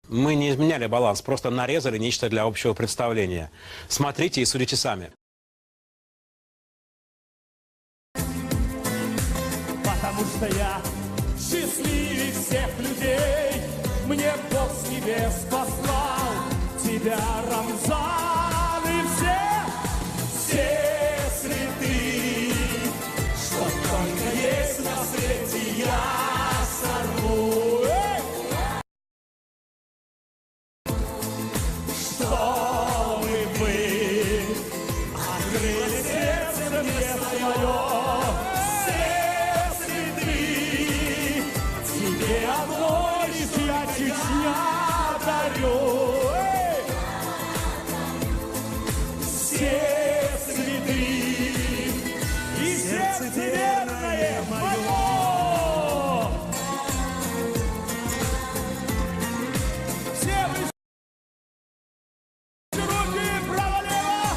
Мы не изменяли баланс, просто нарезали нечто для общего представления. Смотрите и судите сами. Потому что я счастливее всех людей. Мне Бог с небес послал тебя, Рамзан, и все святые, что только есть на свете, я сорву. Чтобы вы открыли сердце мне свое. Тебе одно лишь я, Чечня, дарю. Все цветы и сердце верное мое. Все вы руки право-лево.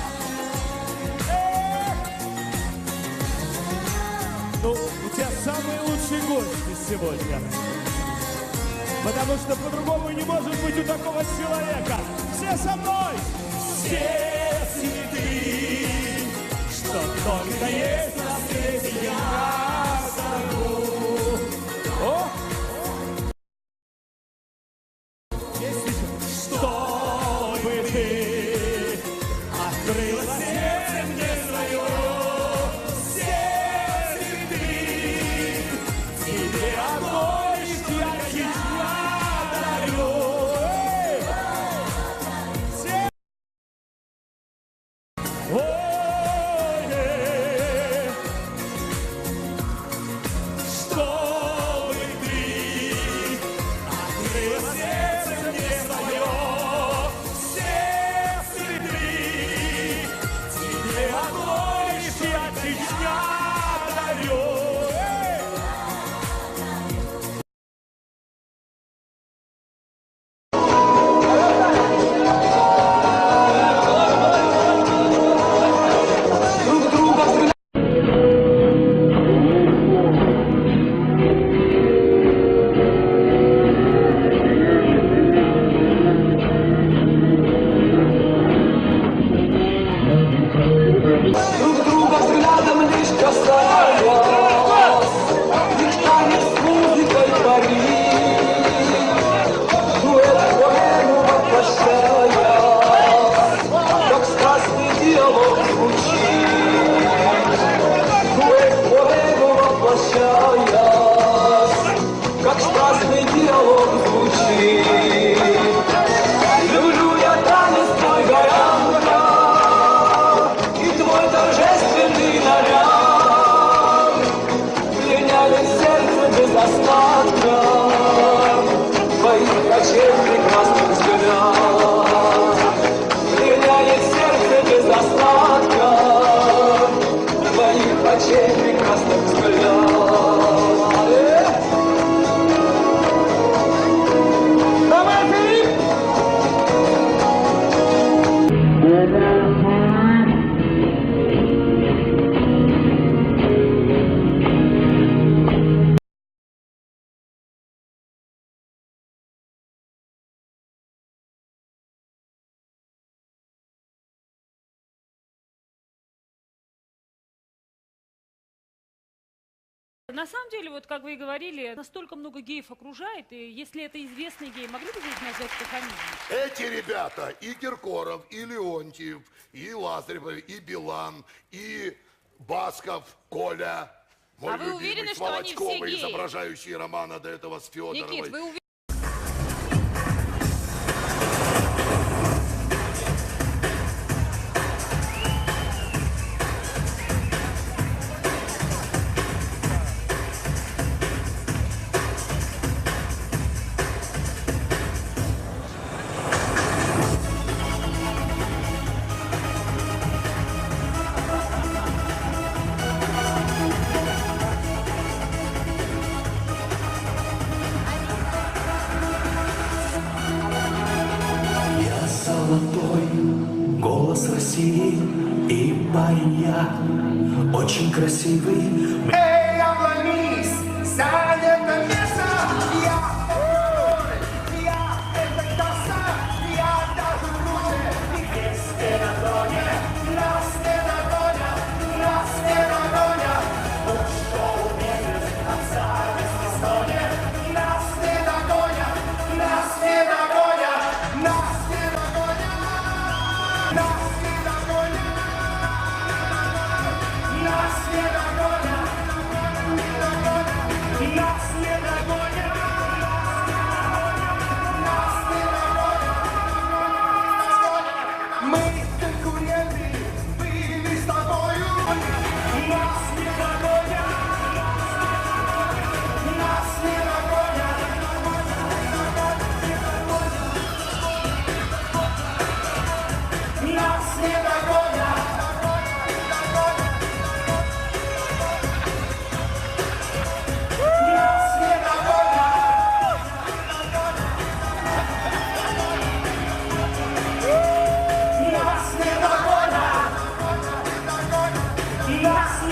Ну, у тебя самые лучшие гости сегодня. Потому что по-другому не может быть у такого человека. Все со мной! Все цветы, что только есть на свете, я сорву. О! Есть еще. Чтобы ты открыла сердце мне свое. Все цветы, тебе одно лишь я. На самом деле, вот как вы и говорили, настолько много геев окружает, и если это известный гей, могли бы вы их назвать по фамилии? Эти ребята, и Киркоров, и Леонтьев, и Лазарев, и Билан, и Басков, Коля, мой вы любимый, уверены, с что они все Волочковой, геи? изображающий Романа до этого с Федоровой. Никит, вы уверены? золотой голос России, и парень я очень красивый. Эй, обломись, сядь это место, я это нас